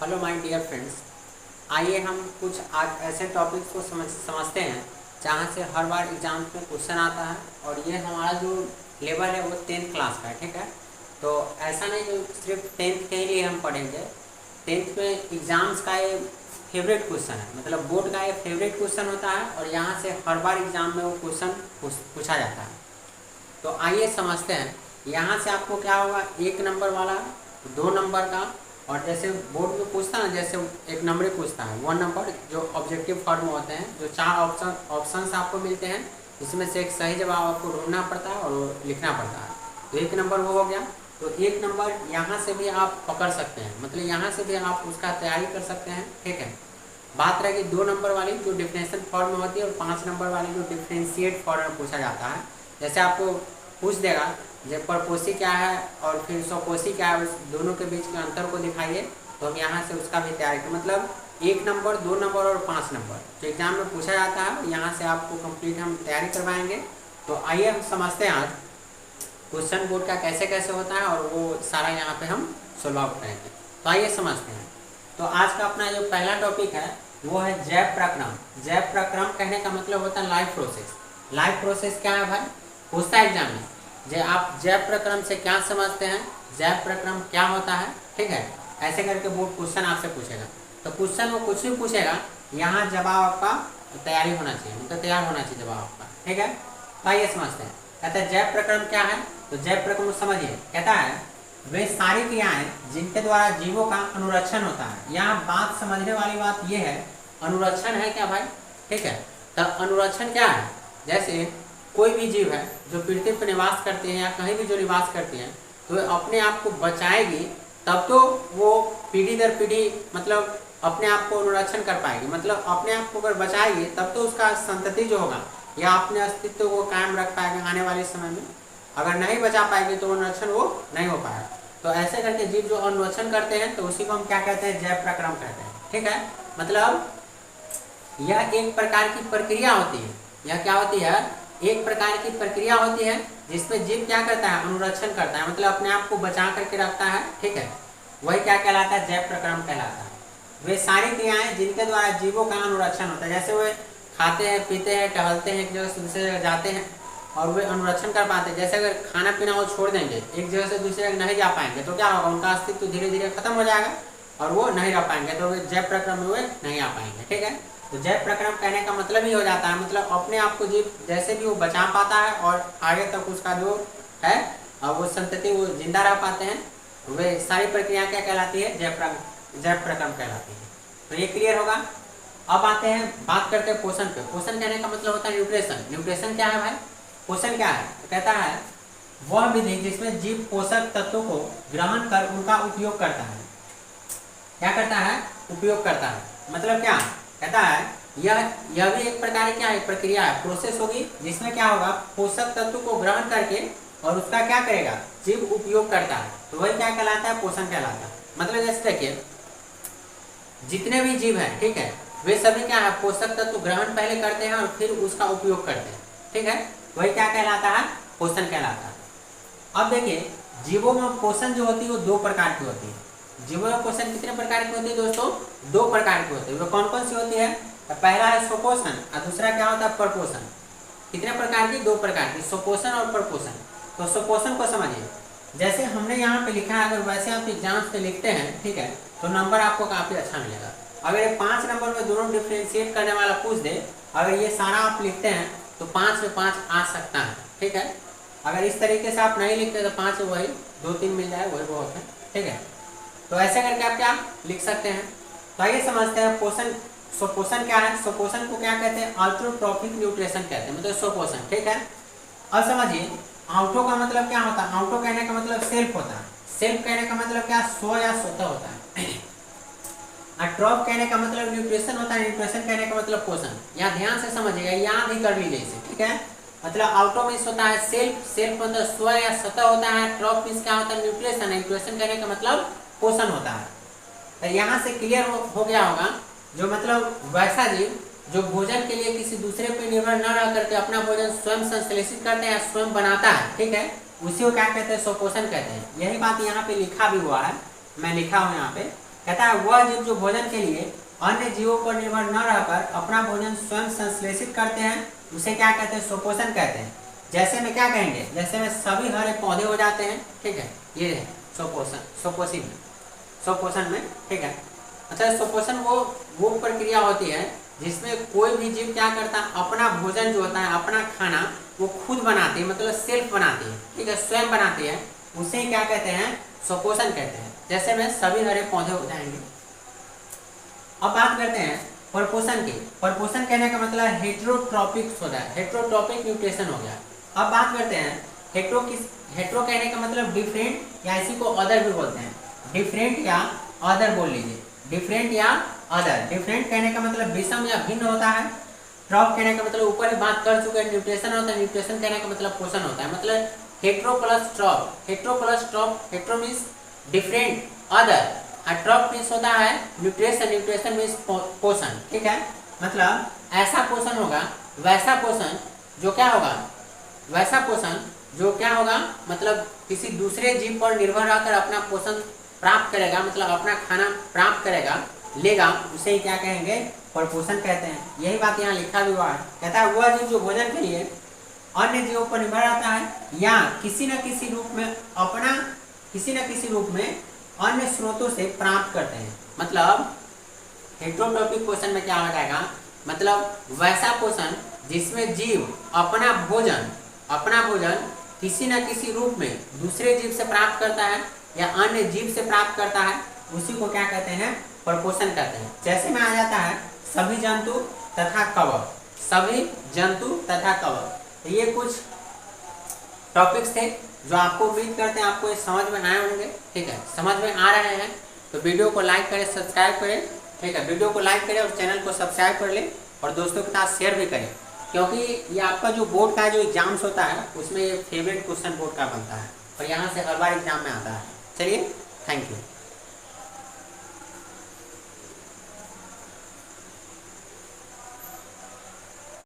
Hello my dear friends, आइए हम कुछ आज ऐसे टॉपिक्स को समझते हैं जहाँ से हर बार एग्जाम्स में क्वेश्चन आता है। और ये हमारा जो लेवल है वो 10th क्लास का है, ठीक है। तो ऐसा नहीं जो सिर्फ 10th के लिए हम पढ़ेंगे। 10th में एग्ज़ाम्स का ये फेवरेट क्वेश्चन है, मतलब बोर्ड का ये फेवरेट क्वेश्चन होता है और यहाँ से हर बार एग्ज़ाम में वो क्वेश्चन पूछा जाता है। तो आइए समझते हैं। यहाँ से आपको क्या होगा, 1 नंबर वाला, 2 नंबर का, और जैसे बोर्ड में पूछता है ना, जैसे 1 नंबर पूछता है 1 नंबर, जो ऑब्जेक्टिव फॉर्म में होते हैं, जो 4 ऑप्शंस आपको मिलते हैं, इसमें से एक सही जवाब आपको ढूंढना पड़ता है और लिखना पड़ता है। तो 1 नंबर वो हो गया। तो 1 नंबर यहाँ से भी आप पकड़ सकते हैं, मतलब यहाँ से भी आप उसका तैयारी कर सकते हैं, ठीक है। बात रहेगी 2 नंबर वाली जो डिफरेंशियल फॉर्म में होती है, और 5 नंबर वाली जो डिफरेंशिएट फॉर्म में पूछा जाता है। जैसे आपको पूछ देगा जब परपोसी क्या है और फिर सपोसी क्या है, उस दोनों के बीच के अंतर को दिखाइए। तो हम यहाँ से उसका भी तैयारी कर, मतलब 1 नंबर, 2 नंबर और 5 नंबर जो एग्जाम में पूछा जाता है, यहाँ से आपको कंप्लीट हम तैयारी करवाएंगे। तो आइए हम समझते हैं आज क्वेश्चन बोर्ड का कैसे कैसे होता है, और वो सारा यहाँ पे हम सोल्व आउट करेंगे। तो आइए समझते हैं। तो आज का अपना जो पहला टॉपिक है वो है जैव प्रक्रम। जैव प्रक्रम कहने का मतलब होता है लाइफ प्रोसेस। लाइफ प्रोसेस क्या है भाई, पूछता है एग्जाम में, आप जैव प्रक्रम से क्या समझते हैं, जैव प्रक्रम क्या होता है, ठीक है। ऐसे करके बोर्ड क्वेश्चन आपसे पूछेगा। तो क्वेश्चन वो कुछ भी पूछेगा, यहाँ जवाब आपका तैयारी होना चाहिए, मतलब तैयार होना चाहिए जवाब आपका, ठीक है। तो आइए समझते हैं। कहता है जैव प्रक्रम क्या है, तो जैव प्रक्रम समझिए। कहता है वे सारी क्रियाएं जिनके द्वारा जीवों का अनुरक्षण होता है। यहाँ बात समझने वाली बात यह है, अनुरक्षण है क्या भाई, ठीक है। तो अनुरक्षण क्या है, जैसे कोई भी जीव है जो पृथ्वी पर निवास करते हैं या कहीं भी जो निवास करते हैं, तो अपने आप को बचाएगी, तब तो वो पीढ़ी दर पीढ़ी मतलब अपने आप को अनुरक्षण कर पाएगी। मतलब अपने आप को अगर बचाएगी तब तो उसका संतति जो होगा या अपने अस्तित्व को कायम रख पाएगा आने वाले समय में। अगर नहीं बचा पाएगी तो अनुरक्षण वो नहीं हो पाएगा। तो ऐसे करके जीव जो अनुरक्षण करते हैं तो उसी को हम क्या कहते हैं, जैव प्रक्रम कहते हैं, ठीक है। मतलब यह एक प्रकार की प्रक्रिया होती है। यह क्या होती है, एक प्रकार की प्रक्रिया होती है जिसमें जीव क्या करता है, अनुरक्षण करता है, मतलब अपने आप को बचा करके रखता है, ठीक है। वही क्या कहलाता है, जैव प्रक्रम कहलाता है। वे सारी क्रियाएं जिनके द्वारा जीवों का अनुरक्षण होता है, जैसे वे खाते हैं, पीते हैं, टहलते हैं, एक जगह से दूसरी जगह जाते हैं और वे अनुरक्षण कर पाते हैं। जैसे अगर खाना पीना वो छोड़ देंगे, एक जगह से दूसरी जगह नहीं जा पाएंगे, तो क्या होगा, उनका अस्तित्व धीरे धीरे खत्म हो जाएगा और वो नहीं रह पाएंगे, तो वे जैव प्रक्रम में वे नहीं आ पाएंगे, ठीक है। तो जैव प्रक्रम कहने का मतलब ही हो जाता है, मतलब अपने आप को जीव जैसे भी वो बचा पाता है और आगे तक उसका जो है वो संतति वो जिंदा रह पाते हैं, वे सारी प्रक्रिया क्या कहलाती है, जैव प्रक्रम कहलाती है। तो ये क्लियर होगा। अब आते हैं, बात करते हैं पोषण पे। पोषण कहने का मतलब होता है न्यूट्रिशन। न्यूट्रिशन क्या है भाई, पोषण क्या है, तो कहता है वह विधि जिसमें जीव पोषक तत्वों को ग्रहण कर उनका उपयोग करता है। क्या करता है, उपयोग करता है, मतलब क्या कहता है, यह भी एक प्रकार की क्या है, प्रक्रिया है, प्रोसेस होगी, जिसमें क्या होगा, पोषक तत्व को ग्रहण करके और उसका क्या करेगा, जीव उपयोग करता है। तो वही क्या कहलाता है, पोषण कहलाता है। मतलब जैसे देखिए जितने भी जीव हैं, ठीक है, वे सभी क्या है, पोषक तत्व ग्रहण पहले करते हैं और फिर उसका उपयोग करते हैं, ठीक है। वही क्या कहलाता है, पोषण कहलाता है। अब देखिए जीवों में पोषण जो होती है वो 2 प्रकार की होती है। जीवों में पोषण कितने प्रकार की होती है दोस्तों, 2 प्रकार की होती है। वो कौन कौन सी होती है, तो पहला है स्वपोषण और दूसरा क्या होता है, परपोषण। कितने प्रकार की, 2 प्रकार की, स्वपोषण और परपोषण। तो स्वपोषण को समझिए, जैसे हमने यहाँ पे लिखा है, अगर वैसे आप एग्जाम्स पे लिखते हैं, ठीक है, तो नंबर आपको काफी अच्छा मिलेगा। अगर ये 5 नंबर में दोनों डिफ्रेंशिएट करने वाला पूछ दे, अगर ये सारा आप लिखते हैं तो 5 में 5 आ सकता है, ठीक है। अगर इस तरीके से आप नहीं लिखते तो 5 में वही 2-3 मिल जाए, वही बहुत है, ठीक है। तो ऐसे करके आप क्या लिख सकते हैं। तो आइए समझते हैं पोषण, स्वपोषण क्या है। स्वपोषण को क्या कहते हैं, ऑटोट्रॉफिक न्यूट्रिशन कहते हैं, मतलब स्वपोषण, ठीक है। अब समझिए ऑटो का मतलब क्या होता है, ऑटो कहने का मतलब सेल्फ होता है, सेल्फ कहने का मतलब क्या, स्व या स्वतः होता है। ट्रॉप कहने का मतलब न्यूट्रिशन होता है, न्यूट्रिशन कहने का मतलब पोषण। यहाँ ध्यान से समझिएगा, यहाँ भी कर लीजिए इसे, ठीक है। मतलब ऑटो मीन्स होता है सेल्फ, सेल्फ मतलब स्व या स्वतः होता है। ट्रॉप मीन्स क्या होता है, न्यूट्रिशन, न्यूट्रिशन कहने का मतलब पोषण होता है। तो यहाँ से क्लियर हो गया होगा, जो मतलब वैसा जीव जो भोजन के लिए किसी दूसरे पर निर्भर न रह करके अपना भोजन स्वयं संश्लेषित करते हैं, स्वयं बनाता है, ठीक है, उसी को क्या कहते हैं, स्वपोषण कहते हैं। यही बात यहाँ पे लिखा भी हुआ है, मैं लिखा हूँ यहाँ पे, कहता है वह जीव जो भोजन के लिए अन्य जीवों पर निर्भर न रहकर अपना भोजन स्वयं संश्लेषित करते हैं, उसे क्या कहते हैं? स्वपोषण कहते हैं। जैसे में क्या कहेंगे? जैसे में सभी हरे पौधे हो जाते हैं, ठीक है, ये है स्वपोषण, स्वपोषण में, ठीक है। अच्छा, स्वपोषण वो प्रक्रिया होती है जिसमें कोई भी जीव क्या करता है? अपना भोजन जो होता है, अपना खाना वो खुद बनाती है, मतलब सेल्फ बनाती है, ठीक है, स्वयं बनाती है, उसे क्या कहते हैं? स्वपोषण कहते हैं। जैसे में सभी हरे पौधे हो जाएंगे। अब बात करते हैं परपोषण की। परपोषण कहने का मतलब हेटेरोट्रॉपिक होता है, हेटेरोट्रॉपिक न्यूट्रिशन हो गया। अब बात करते हैं हेटेरो कहने का मतलब डिफरेंट या इसी को अदर भी बोलते हैं, डिफरेंट या अदर बोल लीजिए, डिफरेंट या अदर। डिफरेंट कहने का मतलब विषम या भिन्न होता है। ट्रॉप कहने का मतलब ऊपर ही बात कर चुके हैं, न्यूट्रिशन होता है। न्यूट्रिशन कहने का मतलब पोषण होता है, मतलब hetero plus troph, hetero plus troph, hetero means different, other, और ट्रॉप मीन्स होता है न्यूट्रिशन, न्यूट्रिशन मीन्स पोषण, ठीक है। मतलब ऐसा पोषण होगा, वैसा पोषण जो क्या होगा, वैसा पोषण जो क्या होगा, मतलब किसी दूसरे जीव पर निर्भर रहकर अपना पोषण प्राप्त करेगा, मतलब अपना खाना प्राप्त करेगा, लेगा, उसे ही क्या कहेंगे? परपोषण कहते हैं। यही बात यहाँ लिखा भी हुआ है। कहता है वह जीव जो भोजन के लिए अन्य जीवों पर निर्भर रहता है या किसी न किसी रूप में अन्य स्रोतों से प्राप्त करते हैं। मतलब हेटेरोट्रॉपिक पोषण में क्या हो जाएगा? मतलब वैसा पोषण जिसमें जीव अपना भोजन किसी न किसी रूप में दूसरे जीव से प्राप्त करता है या अन्य जीव से प्राप्त करता है, उसी को क्या कहते हैं? परपोषण कहते हैं। जैसे में आ जाता है सभी जंतु तथा कवक, सभी जंतु तथा कवक। तो ये कुछ टॉपिक्स थे जो आपको उम्मीद करते हैं आपको ये समझ में आए होंगे, ठीक है। समझ में आ रहे हैं तो वीडियो को लाइक करें, सब्सक्राइब करें, ठीक है। वीडियो को लाइक करें और चैनल को सब्सक्राइब कर लें और दोस्तों के साथ शेयर भी करें, क्योंकि ये आपका जो बोर्ड का जो एग्जाम्स होता है उसमें ये फेवरेट क्वेश्चन बोर्ड का बनता है और यहाँ से हर बार एग्जाम में आता है। चलिए, थैंक यू।